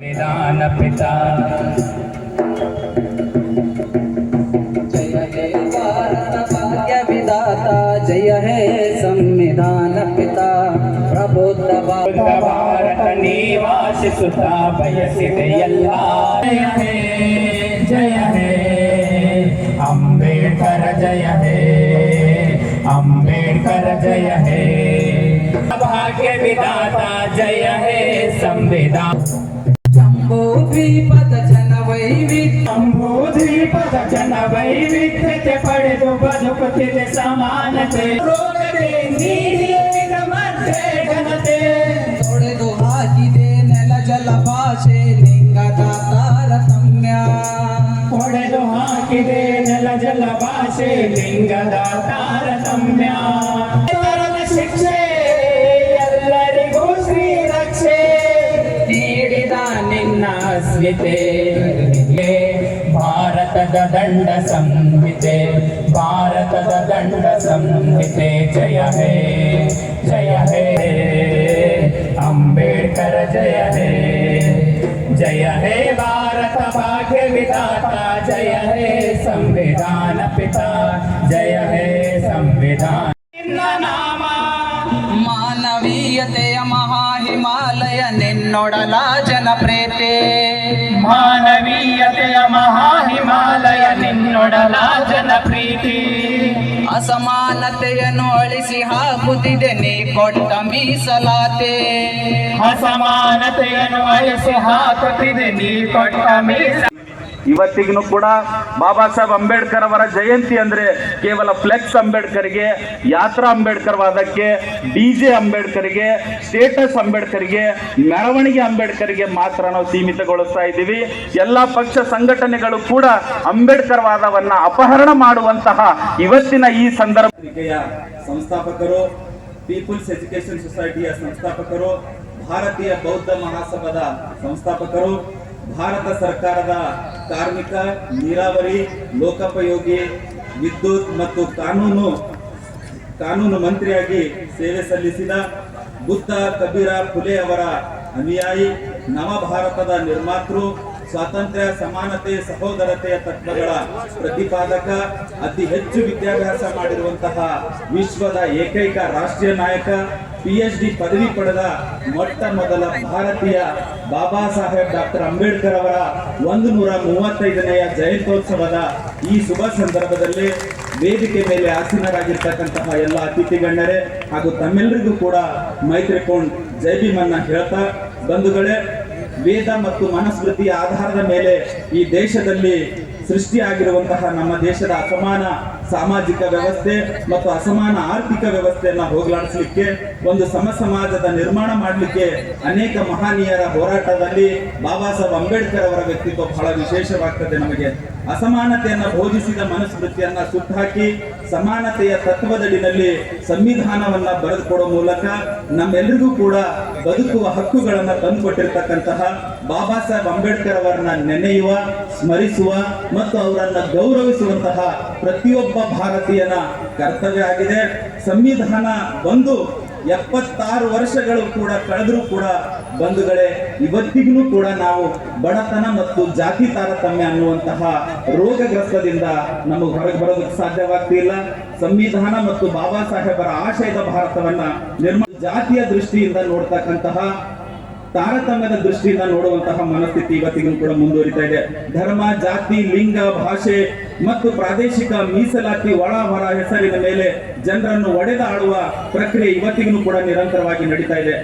संविधान पिता जय हे भारत भाग्य विधाता, जय हे संविधान पिता प्रबुद्ध भारत निवासी सुता बयसिदೆಯಲ್ಲ जय हे अंबेडकर जय हे अंबेडकर जय हे भाग्य विधाता जय हे संविधान जम्बूद्वीपದ ಜನ ವೈವಿಧ್ಯತೆ ಪಡೆದು ಬದುಕುತ್ತಿದೆ ಸಮಾನತೆ ರೋಗವೇ ನೀಡಿದ ಮಧ್ಯೆ ಘನತೆ ತೊಡೆದು ಹಾಕಿದೆ ನೆಲ ಜಲ ಭಾಷೆ ಲಿಂಗದ ತಾರತಮ್ಯ ಹೊಡೆದು ಹಾಕಿದೆ ನೆಲ ಜಲ ಭಾಷೆ ಲಿಂಗದ ತಾರತಮ್ಯ ಶಿಕ್ಷೆ ಎಲ್ಲರಿಗೂ ಶ್ರೀರಕ್ಷೆ ನೀಡಿದ ನಿನ್ನ ಅಸ್ಮಿತೆ ಭಾರತದ ದಂಡ ಸಂಹಿತೆ ಭಾರತದ ದಂಡ ಸಂಹಿತೆ ಜಯ ಹೇ ಅಂಬೇಡ್ಕರ್ ಜಯ ಹೇ ಭಾರತ ಭಾಗ್ಯ ವಿಧಾತ ಜಯ ಹೇ ಸಂವಿಧಾನ ಪಿತಾ ಜಯ ಹೇ ಸಂವಿಧಾನ ನಾಮ ಮಾನವೀಯತೆಯ ಮಹಾ ಹಿಮಾಲಯ ನಿನ್ನೊಡಲ ಜನಪ್ರಿಯತೆ ಮಾನವೀಯತೆಯ ಮಹಾ ಹಿಮಾಲಯ ನಿನ್ನೊಡಲ ಜನಪ್ರೀತಿ ಅಸಮಾನತೆಯನ್ನು ಅಳಿಸಿ ಹಾಕುತ್ತಿದೆ ನೀ ಕೊಟ್ಟ ಮೀಸಲಾತೆ ಅಸಮಾನತೆಯನ್ನು ಅಳಿಸಿ ಹಾಕುತ್ತಿದೆ ನೀ ಕೊಟ್ಟ ಮೀಸ ಇವತ್ತಿಗೂ ಕೂಡ ಬಾಬಾ ಸಾಹೇಬ್ ಅಂಬೇಡ್ಕರ್ ಅವರ ಜಯಂತಿ ಅಂದ್ರೆ ಕೇವಲ ಫ್ಲೆಕ್ಸ್ ಅಂಬೇಡ್ಕರ್ಗೆ, ಯಾತ್ರಾ ಅಂಬೇಡ್ಕರ್ ವಾದಕ್ಕೆ, ಡಿಜೆ ಅಂಬೇಡ್ಕರ್ಗೆ, ಸ್ಟೇಟಸ್ ಅಂಬೇಡ್ಕರ್ಗೆ, ಮೆರವಣಿಗೆ ಅಂಬೇಡ್ಕರ್ಗೆ ಮಾತ್ರ ನಾವು ಸೀಮಿತಗೊಳಿಸ್ತಾ ಇದ್ದೀವಿ. ಎಲ್ಲಾ ಪಕ್ಷ ಸಂಘಟನೆಗಳು ಕೂಡ ಅಂಬೇಡ್ಕರ್ ವಾದವನ್ನ ಅಪಹರಣ ಮಾಡುವಂತಹ ಇವತ್ತಿನ ಈ ಪತ್ರಿಕೆಯ ಸಂಸ್ಥಾಪಕರು, ಪೀಪಲ್ಸ್ ಎಜುಕೇಶನ್ ಸೊಸೈಟಿಯ ಸಂಸ್ಥಾಪಕರು, ಭಾರತೀಯ ಬೌದ್ಧ ಮಹಾಸಭಾದ ಸಂಸ್ಥಾಪಕರು, ಭಾರತ ಸರ್ಕಾರದ ಕಾರ್ಮಿಕ, ನೀರಾವರಿ, ಲೋಕೋಪಯೋಗಿ, ವಿದ್ಯುತ್ ಮತ್ತು ಕಾನೂನು ಮಂತ್ರಿಯಾಗಿ ಸೇವೆ ಸಲ್ಲಿಸಿದ ಬುದ್ಧ ಕಬೀರ ಫುಲೆ ಅವರ ಅನುಯಾಯಿ, ನವ ಭಾರತದ ನಿರ್ಮಾತೃ, ಸ್ವಾತಂತ್ರ್ಯ, ಸಮಾನತೆ, ಸಹೋದರತೆಯ ತತ್ವಗಳ ಪ್ರತಿಪಾದಕ, ಅತಿ ಹೆಚ್ಚು ವಿದ್ಯಾಭ್ಯಾಸ ಮಾಡಿರುವಂತಹ ವಿಶ್ವದ ಏಕೈಕ ರಾಷ್ಟ್ರೀಯ ನಾಯಕ, PhD ಪದವಿ ಪಡೆದ ಮೊಟ್ಟ ಮೊದಲ ಭಾರತೀಯ ಬಾಬಾ ಸಾಹೇಬ್ ಡಾಕ್ಟರ್ ಅಂಬೇಡ್ಕರ್ ಅವರ 135ನೆಯ ಜಯಂತ್ಯೋತ್ಸವದ ಈ ಶುಭ ಸಂದರ್ಭದಲ್ಲಿ ವೇದಿಕೆ ಮೇಲೆ ಆಸೀನರಾಗಿರ್ತಕ್ಕಂತಹ ಎಲ್ಲ ಅತಿಥಿ ಗಣ್ಯರೇ ಹಾಗೂ ತಮ್ಮೆಲ್ಲರಿಗೂ ಕೂಡ ಮೈತ್ರಿಕೋಣ್ ಜೈ ಭೀಮನ್ನ ಹೇಳ್ತಾ, ಬಂಧುಗಳೇ, ವೇದ ಮತ್ತು ಮನುಸ್ಮೃತಿಯ ಆಧಾರದ ಮೇಲೆ ಈ ದೇಶದಲ್ಲಿ ಸೃಷ್ಟಿಯಾಗಿರುವಂತಹ ನಮ್ಮ ದೇಶದ ಅಸಮಾನ ಸಾಮಾಜಿಕ ವ್ಯವಸ್ಥೆ ಮತ್ತು ಅಸಮಾನ ಆರ್ಥಿಕ ವ್ಯವಸ್ಥೆಯನ್ನ ಹೋಗಲಾಡಿಸಲಿಕ್ಕೆ, ಒಂದು ಸಮಾಜದ ನಿರ್ಮಾಣ ಮಾಡಲಿಕ್ಕೆ ಅನೇಕ ಮಹನೀಯರ ಹೋರಾಟದಲ್ಲಿ ಬಾಬಾ ಸಾಹೇಬ್ ಅಂಬೇಡ್ಕರ್ ಅವರ ವ್ಯಕ್ತಿತ್ವ ಬಹಳ ವಿಶೇಷವಾಗ್ತದೆ. ನಮಗೆ ಅಸಮಾನತೆಯನ್ನ ಬೋಧಿಸಿದ ಮನುಸ್ಮೃತಿಯನ್ನ ಸುಟ್ಟಾಕಿ ಸಮಾನತೆಯ ತತ್ವದಡಿನಲ್ಲಿ ಸಂವಿಧಾನವನ್ನ ಬರೆದುಕೊಡೋ ಮೂಲಕ ನಮ್ಮೆಲ್ಲರಿಗೂ ಕೂಡ ಬದುಕುವ ಹಕ್ಕುಗಳನ್ನ ತಂದುಕೊಟ್ಟಿರ್ತಕ್ಕಂತಹ ಬಾಬಾ ಸಾಹೇಬ್ ಅಂಬೇಡ್ಕರ್ ಅವರನ್ನ ನೆನೆಯುವ, ಸ್ಮರಿಸುವ ಮತ್ತು ಅವರನ್ನ ಗೌರವಿಸುವಂತಹ ಪ್ರತಿಯೊಬ್ಬ ಭಾರತೀಯನ ಕರ್ತವ್ಯ ಆಗಿದೆ. ಸಂವಿಧಾನ ಬಂದು 76 ವರ್ಷಗಳು ಕೂಡ ಕಳೆದರೂ ಕೂಡ ಬಂಧುಗಳೇ, ಇವತ್ತಿಗೂ ಕೂಡ ನಾವು ಬಡತನ ಮತ್ತು ಜಾತಿ ತಾರತಮ್ಯ ಅನ್ನುವಂತಹ ರೋಗಗ್ರಸ್ತದಿಂದ ನಮಗೆ ಹೊರಗೆ ಬರೋದಕ್ಕೆ ಸಾಧ್ಯವಾಗ್ತಿಲ್ಲ. ಸಂವಿಧಾನ ಮತ್ತು ಬಾಬಾ ಸಾಹೇಬರ ಆಶಯದ ಭಾರತವನ್ನ ಜಾತಿಯ ದೃಷ್ಟಿಯಿಂದ ನೋಡ್ತಕ್ಕಂತಹ, ತಾರತಮ್ಯದ ದೃಷ್ಟಿಯಿಂದ ನೋಡುವಂತಹ ಮನಸ್ಥಿತಿ ಇವತ್ತಿಗೂ ಕೂಡ ಮುಂದುವರಿತಾ ಇದೆ. ಧರ್ಮ, ಜಾತಿ, ಲಿಂಗ, ಭಾಷೆ ಮತ್ತು ಪ್ರಾದೇಶಿಕ ಮೀಸಲಾತಿ ಒಳ ಹೊರ ಹೆಸರಿನ ಮೇಲೆ ಜನರನ್ನು ಒಡೆದಾಡುವ ಪ್ರಕ್ರಿಯೆ ಇವತ್ತಿಗೂ ಕೂಡ ನಿರಂತರವಾಗಿ ನಡೀತಾ ಇದೆ.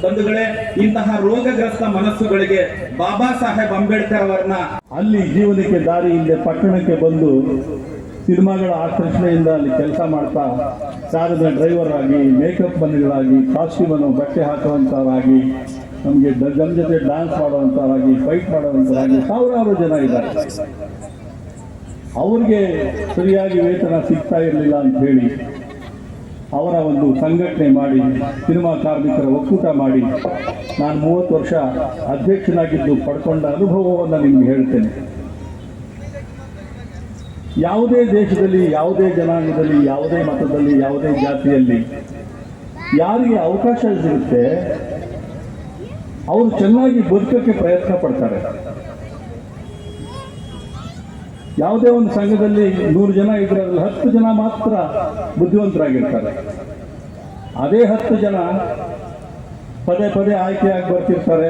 ಬಂಧುಗಳೇ, ಇಂತಹ ರೋಗಗ್ರಸ್ತ ಮನಸ್ಸುಗಳಿಗೆ ಬಾಬಾ ಸಾಹೇಬ್ ಅಂಬೇಡ್ಕರ್ ಅವರನ್ನ ಅಲ್ಲಿ ಜೀವನಕ್ಕೆ ದಾರಿ ಇಲ್ಲದೆ ಪಟ್ಟಣಕ್ಕೆ ಬಂದು ಸಿನಿಮಾಗಳ ಆಕರ್ಷಣೆಯಿಂದ ಅಲ್ಲಿ ಕೆಲಸ ಮಾಡ್ತಾ ಕಾರಿನ ಡ್ರೈವರ್ ಆಗಿ, ಮೇಕಪ್ ಮನೆಗಳಾಗಿ, ಕಾಸ್ಟ್ಯೂಮನ್ನು ಬಟ್ಟೆ ಹಾಕುವಂಥವರಾಗಿ, ನಮಗೆ ನಮ್ಮ ಜೊತೆ ಡ್ಯಾನ್ಸ್ ಮಾಡುವಂಥವರಾಗಿ, ಫೈಟ್ ಮಾಡುವಂಥವರಾಗಿ ಸಾವಿರಾರು ಜನ ಇದ್ದಾರೆ. ಅವ್ರಿಗೆ ಸರಿಯಾಗಿ ವೇತನ ಸಿಗ್ತಾ ಇರಲಿಲ್ಲ ಅಂತ ಹೇಳಿ ಅವರ ಒಂದು ಸಂಘಟನೆ ಮಾಡಿ, ಸಿನಿಮಾ ಕಾರ್ಮಿಕರ ಒಕ್ಕೂಟ ಮಾಡಿ, ನಾನು 30 ವರ್ಷ ಅಧ್ಯಕ್ಷನಾಗಿದ್ದು ಪಡ್ಕೊಂಡ ಅನುಭವವನ್ನು ನಿಮ್ಗೆ ಹೇಳ್ತೇನೆ. ಯಾವುದೇ ದೇಶದಲ್ಲಿ, ಯಾವುದೇ ಜನಾಂಗದಲ್ಲಿ, ಯಾವುದೇ ಮತದಲ್ಲಿ, ಯಾವುದೇ ಜಾತಿಯಲ್ಲಿ ಯಾರಿಗೆ ಅವಕಾಶ ಸಿಗುತ್ತೆ ಅವರು ಚೆನ್ನಾಗಿ ಬದುಕಕ್ಕೆ ಪ್ರಯತ್ನ ಪಡ್ತಾರೆ. ಯಾವುದೇ ಒಂದು ಸಂಘದಲ್ಲಿ 100 ಜನ ಇದ್ರೆ ಅದರಲ್ಲಿ 10 ಜನ ಮಾತ್ರ ಬುದ್ಧಿವಂತರಾಗಿರ್ತಾರೆ. ಅದೇ 10 ಜನ ಪದೇ ಪದೇ ಆಯ್ಕೆಯಾಗಿ ಬರ್ತಿರ್ತಾರೆ.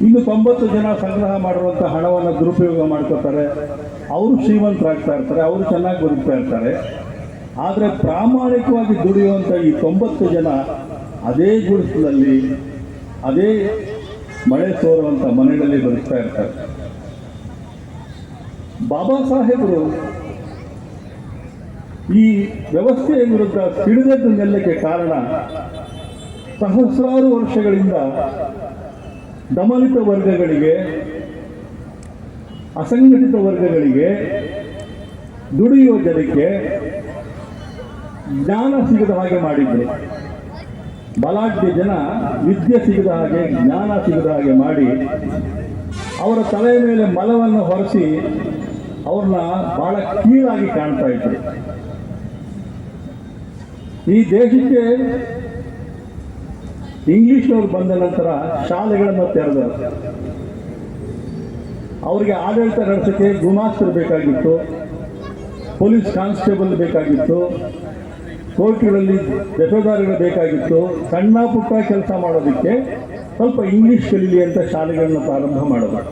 ಇನ್ನು 90 ಜನ ಸಂಗ್ರಹ ಮಾಡಿರುವಂಥ ಹಣವನ್ನು ದುರುಪಯೋಗ ಮಾಡ್ಕೋತಾರೆ. ಅವರು ಶ್ರೀಮಂತರಾಗ್ತಾ ಇರ್ತಾರೆ, ಅವರು ಚೆನ್ನಾಗಿ ಬದುಕ್ತಾ ಇರ್ತಾರೆ. ಆದರೆ ಪ್ರಾಮಾಣಿಕವಾಗಿ ದುಡಿಯುವಂಥ ಈ 90 ಜನ ಅದೇ ಗುಡಿಸಲಲ್ಲಿ, ಅದೇ ಮಳೆ ಸೋರುವಂಥ ಮನೆಯಲ್ಲಿ ಬದುಕ್ತಾ ಇರ್ತಾರೆ. ಬಾಬಾ ಸಾಹೇಬರು ಈ ವ್ಯವಸ್ಥೆಯ ವಿರುದ್ಧ ಸಿಡಿದೆದ್ದು ನಿಲ್ಲಕ್ಕೆ ಕಾರಣ ಸಹಸ್ರಾರು ವರ್ಷಗಳಿಂದ ದಮನಿತ ವರ್ಗಗಳಿಗೆ, ಅಸಂಘಟಿತ ವರ್ಗಗಳಿಗೆ, ದುಡಿಯುವ ಜನಕ್ಕೆ ಜ್ಞಾನ ಸಿಗದ ಹಾಗೆ ಮಾಡಿದ್ರು. ಬಲಾಢ್ಯ ಜನ ವಿದ್ಯೆ ಸಿಗದ ಹಾಗೆ, ಜ್ಞಾನ ಸಿಗದ ಹಾಗೆ ಮಾಡಿ ಅವರ ತಲೆಯ ಮೇಲೆ ಮಲವನ್ನು ಹೊರಿಸಿ ಅವ್ರನ್ನ ಬಹಳ ಕೀಳಾಗಿ ಕಾಣ್ತಾ ಇದ್ರು. ಈ ದೇಶಕ್ಕೆ ಇಂಗ್ಲಿಷ್ನವರು ಬಂದ ನಂತರ ಶಾಲೆಗಳನ್ನು ತೆರೆದರು. ಅವರಿಗೆ ಆಡಳಿತ ನಡೆಸೋಕ್ಕೆ ಗುಮಾಸ್ತರು ಬೇಕಾಗಿತ್ತು, ಪೊಲೀಸ್ ಕಾನ್ಸ್ಟೇಬಲ್ ಬೇಕಾಗಿತ್ತು, ಕೋರ್ಟ್ಗಳಲ್ಲಿ ಜಫೇದಾರಿಗಳು ಬೇಕಾಗಿತ್ತು. ಸಣ್ಣ ಪುಟ್ಟ ಕೆಲಸ ಮಾಡೋದಕ್ಕೆ ಸ್ವಲ್ಪ ಇಂಗ್ಲಿಷ್ ಕಲೀಲಿ ಅಂತ ಶಾಲೆಗಳನ್ನು ಪ್ರಾರಂಭ ಮಾಡೋದು.